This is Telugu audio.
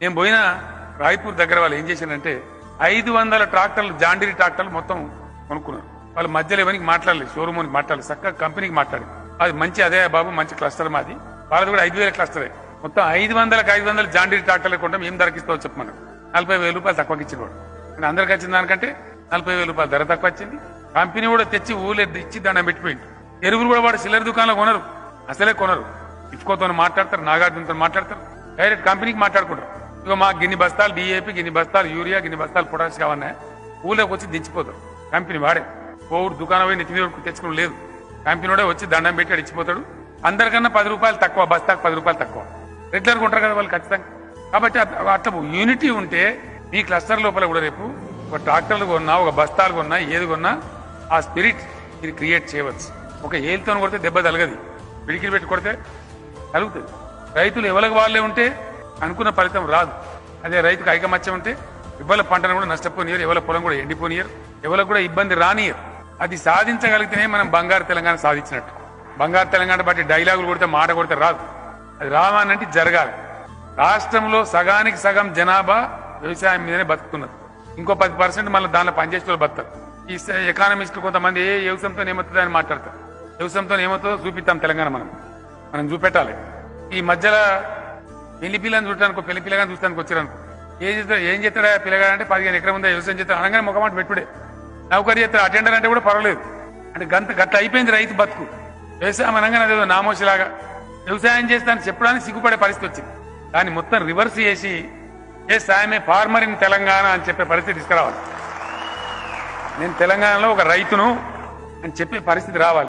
నేను పోయిన రాయ్పూర్ దగ్గర వాళ్ళు ఏం చేశారంటే 500 ట్రాక్టర్లు జాండీరి ట్రాక్టర్లు మొత్తం కొనుక్కున్నారు. వాళ్ళు మధ్యలో ఎవరికి మాట్లాడలేదు, షోరూమ్ మాట్లాడలేదు, చక్కగా కంపెనీకి మాట్లాడి అది మంచి అదే బాబు మంచి క్లస్టర్ మాది, వాళ్ళది కూడా 5,000 క్లస్టరే. మొత్తం 500 జాండీరి ట్రాక్టర్లు కొంటాం, ఏం ధరకి ఇస్తావు చెప్పమన్నారు. 40,000 రూపాయలు తక్కువకి ఇచ్చిన వాడు. అందరికి వచ్చిన దానికంటే 40,000 రూపాయలు ధర తక్కువ వచ్చింది. కంపెనీ కూడా తెచ్చి ఊళ్ళో ఇచ్చి దండం పెట్టిపోయింది. ఎరువులు కూడా వాడు చిల్లర దుకాణంలో కొనరు, అసలే కొనరు. ఇఫ్కోతో మాట్లాడతారు, నాగార్జునతో మాట్లాడతారు, డైరెక్ట్ కంపెనీకి మాట్లాడుకుంటారు. ఇక మాకు గిన్ని బస్తాలు డిఏపి, గిన్ని బస్తాలు యూరియా, గిన్ని బస్తాలు పొటాష్ కావన్నా ఊళ్ళోకి వచ్చి దించిపోతారు. కంపెనీ వాడే పోవుడు దుకాణం పోయి నెత్తి మీద తెచ్చుకుని లేదు, కంపెనీ వాడే వచ్చి దండం పెట్టి ఇచ్చిపోతాడు. అందరికన్నా 10 రూపాయలు తక్కువ, బస్తాకు 10 రూపాయలు తక్కువ. రెగ్యులర్గా ఉంటారు కదా వాళ్ళు ఖచ్చితంగా. కాబట్టి అట్లా యూనిటీ ఉంటే మీ క్లస్టర్ లోపల కూడా రేపు ఒక ట్రాక్టర్లు కొన్నా, ఒక బస్తాలు కొన్నా, ఏది కొన్నా ఆ స్పిరిట్ ఇది క్రియేట్ చేయవచ్చు. ఒక ఏలితో కొడితే దెబ్బ తలగది, పిడికిలు పెట్టి కొడితే కలుగుతుంది. రైతులు ఎవరికి వాళ్ళే ఉంటే అనుకున్న ఫలితం రాదు. అదే రైతుకు ఐకమత్యం ఉంటే ఇవ్వల పంటను కూడా నష్టపోనియరు, ఎవరి పొలం కూడా ఎండిపోనియరు, ఎవరికి కూడా ఇబ్బంది రానియరు. అది సాధించగలిగితేనే మనం బంగారు తెలంగాణ సాధించినట్టు. బంగారు తెలంగాణ బట్టి డైలాగులు కొడితే మాట కొడితే రాదు, అది రావాలంటే జరగాలి. రాష్ట్రంలో సగానికి సగం జనాభా వ్యవసాయం మీదనే బతుకుతున్నారు. ఇంకో 10% మళ్ళీ దానిలో పనిచేసే వాళ్ళు బతుకుతారు. ఈ ఎకానమిస్టులు కొంతమంది వ్యవసాయంతో ఏమవుతుందో అని మాట్లాడతారు. వ్యవసాయంతో ఏమవుతుందో చూపిస్తాం తెలంగాణ మనం చూపెట్టాలి. ఈ మధ్యలో పెళ్లి పిల్లని చూడటానికి, పెళ్లి పిల్లగాని చూస్తానికి వచ్చారనుకో, ఏం చేస్తాడా పిల్లగా అంటే 15 ఎకరం ఉందా వ్యవసాయం చేస్తాడు అనగానే ముఖమాట పెట్టుడే. నౌకరీ చేస్తాడు, అటెండర్ అంటే కూడా పర్వాలేదు. అంటే గట్ల అయిపోయింది రైతు బతుకు. వ్యవసాయం అనగానే అదేదో నామోషిలాగా వ్యవసాయం చేస్తానని చెప్పడానికి సిగ్గుపడే పరిస్థితి వచ్చింది. దాన్ని మొత్తం రివర్స్ చేసి సాయమే ఫార్మర్ ఇన్ తెలంగాణ అని చెప్పే పరిస్థితి తీసుకురావాలి. నేను తెలంగాణలో ఒక రైతును అని చెప్పే పరిస్థితి రావాలి.